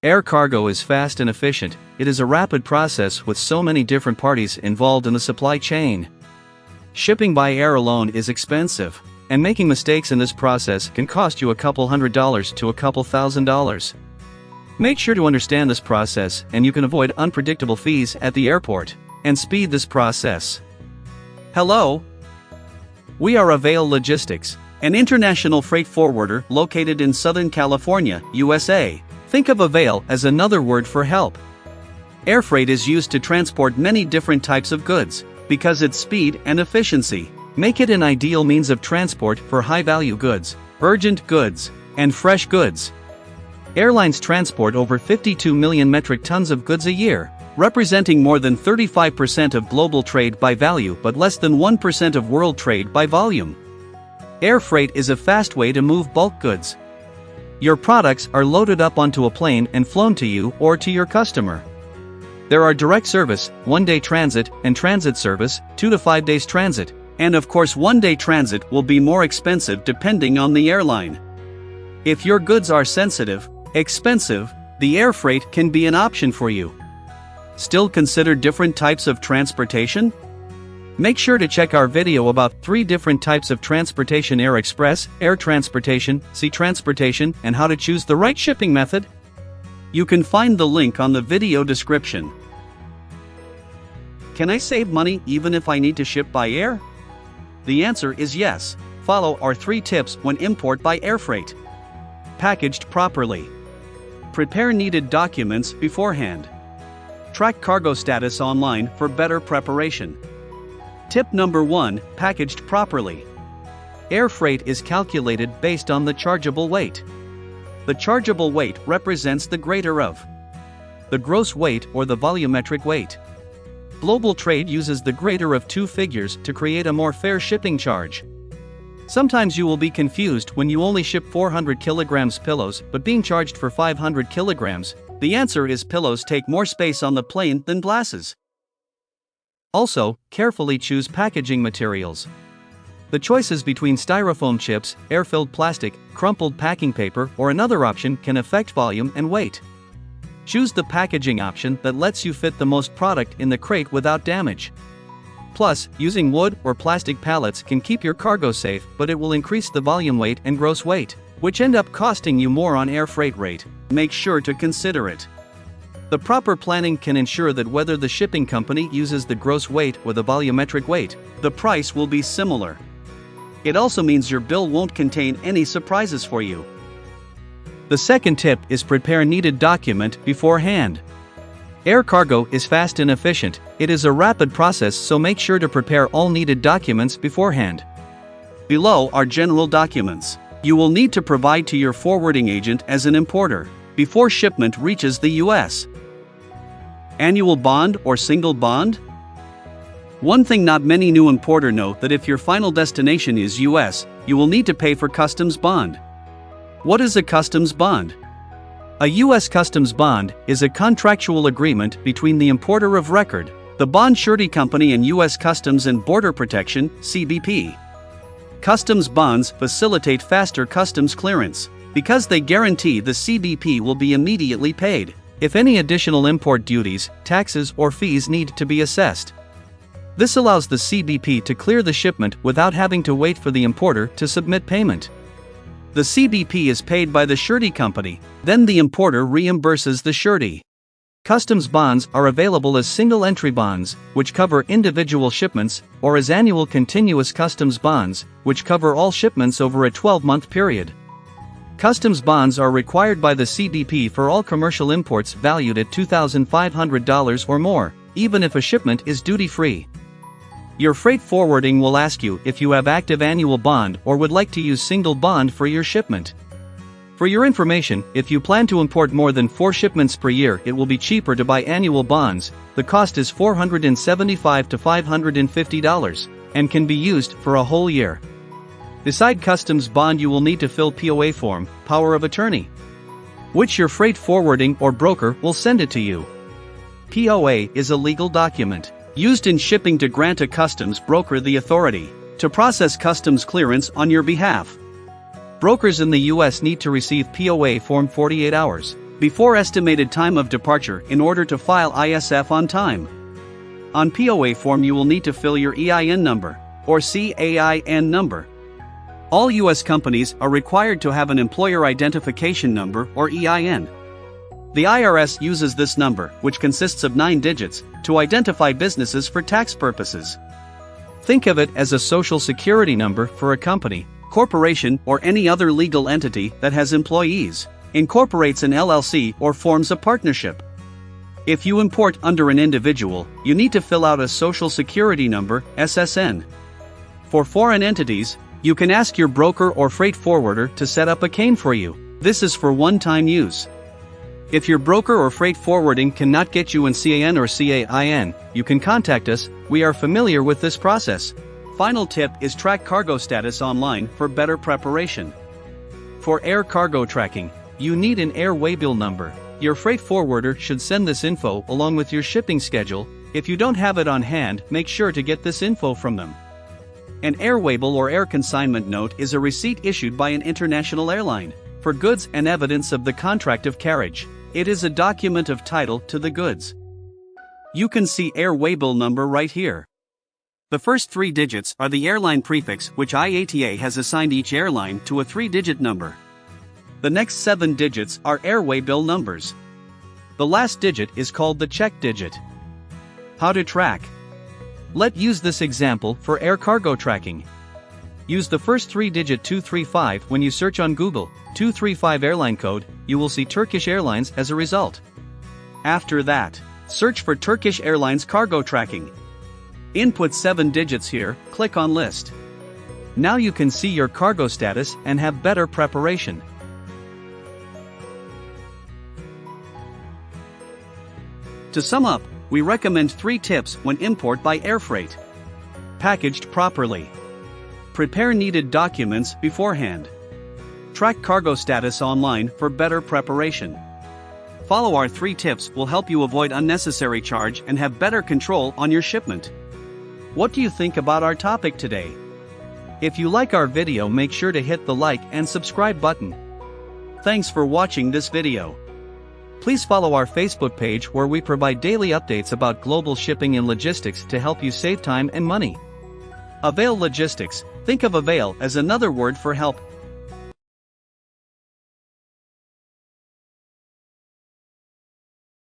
Air cargo is fast and efficient. It is a rapid process with so many different parties involved in the supply chain. Shipping by air alone is expensive, and making mistakes in this process can cost you a couple $100 to a couple $1,000. Make sure to understand this process, and you can avoid unpredictable fees at the airport and speed this process. Hello. We are Avail Logistics, an international freight forwarder located in Southern California, USA. Think of Avail as another word for help. Air freight is used to transport many different types of goods, because its speed and efficiency make it an ideal means of transport for high-value goods, urgent goods, and fresh goods. Airlines transport over 52 million metric tons of goods a year, representing more than 35% of global trade by value but less than 1% of world trade by volume. Air freight is a fast way to move bulk goods. Your products are loaded up onto a plane and flown to you or to your customer. There are direct service, one-day transit, and transit service, 2 to 5 days transit, and of course one-day transit will be more expensive depending on the airline. If your goods are sensitive, expensive, the air freight can be an option for you. Still consider different types of transportation? Make sure to check our video about 3 different types of transportation: air express, air transportation, sea transportation, and how to choose the right shipping method. You can find the link on the video description. Can I save money even if I need to ship by air? The answer is yes. Follow our 3 tips when import by air freight. Packaged properly. Prepare needed documents beforehand. Track cargo status online for better preparation. Tip number 1: packaged properly. Air freight is calculated based on the chargeable weight. The chargeable weight represents the greater of the gross weight or the volumetric weight. Global trade uses the greater of 2 figures to create a more fair shipping charge. Sometimes you will be confused when you only ship 400 kilograms pillows but being charged for 500 kilograms. The answer is pillows take more space on the plane than glasses. Also, carefully choose packaging materials. The choices between styrofoam chips, air-filled plastic, crumpled packing paper, or another option can affect volume and weight. Choose the packaging option that lets you fit the most product in the crate without damage. Plus, using wood or plastic pallets can keep your cargo safe, but it will increase the volume weight and gross weight, which end up costing you more on air freight rate. Make sure to consider it. The proper planning can ensure that whether the shipping company uses the gross weight or the volumetric weight, the price will be similar. It also means your bill won't contain any surprises for you. The second tip is prepare needed document beforehand. Air cargo is fast and efficient. It is a rapid process, so make sure to prepare all needed documents beforehand. Below are general documents you will need to provide to your forwarding agent as an importer before shipment reaches the US. Annual bond or single bond? One thing not many new importer know that if your final destination is US, you will need to pay for customs bond. What is a customs bond? A U.S. customs bond is a contractual agreement between the importer of record, the bond surety company, and U.S. Customs and Border Protection (CBP). Customs bonds facilitate faster customs clearance because they guarantee the CBP will be immediately paid if any additional import duties, taxes, or fees need to be assessed. This allows the CBP to clear the shipment without having to wait for the importer to submit payment. The CBP is paid by the surety company, then the importer reimburses the surety. Customs bonds are available as single entry bonds, which cover individual shipments, or as annual continuous customs bonds, which cover all shipments over a 12-month period. Customs bonds are required by the CBP for all commercial imports valued at $2,500 or more, even if a shipment is duty-free. Your freight forwarding will ask you if you have active annual bond or would like to use single bond for your shipment. For your information, if you plan to import more than 4 shipments per year, it will be cheaper to buy annual bonds. The cost is $475 to $550 and can be used for a whole year. Beside customs bond, you will need to fill POA form, power of attorney, which your freight forwarding or broker will send it to you. POA is a legal document used in shipping to grant a customs broker the authority to process customs clearance on your behalf. Brokers in the U.S. need to receive POA form 48 hours Before estimated time of departure in order to file ISF on time. On POA form you will need to fill your EIN number, or CAIN number. All U.S. companies are required to have an Employer Identification Number or EIN. The IRS uses this number, which consists of 9 digits, to identify businesses for tax purposes. Think of it as a social security number for a company, corporation, or any other legal entity that has employees, incorporates an LLC, or forms a partnership. If you import under an individual, you need to fill out a Social Security Number, SSN. For foreign entities, you can ask your broker or freight forwarder to set up a CAIN for you. This is for one-time use. If your broker or freight forwarding cannot get you an CAN or CAIN, you can contact us, we are familiar with this process. Final tip is track cargo status online for better preparation. For air cargo tracking, you need an air waybill number. Your freight forwarder should send this info along with your shipping schedule. If you don't have it on hand, make sure to get this info from them. An air waybill or air consignment note is a receipt issued by an international airline for goods and evidence of the contract of carriage. It is a document of title to the goods. You can see air waybill number right here. The first 3 digits are the airline prefix which IATA has assigned each airline to a 3-digit number. The next 7 digits are air waybill numbers. The last digit is called the check digit. How to track? Let's use this example for air cargo tracking. Use the first 3-digit 235 when you search on Google, 235 airline code, you will see Turkish Airlines as a result. After that, search for Turkish Airlines cargo tracking. Input 7 digits here, click on list. Now you can see your cargo status and have better preparation. To sum up, we recommend 3 tips when import by air freight. Packaged properly. Prepare needed documents beforehand. Track cargo status online for better preparation. Follow our 3 tips will help you avoid unnecessary charge and have better control on your shipment. What do you think about our topic today? If you like our video, make sure to hit the like and subscribe button. Thanks for watching this video. Please follow our Facebook page where we provide daily updates about global shipping and logistics to help you save time and money. Avail Logistics. Think of Avail as another word for help,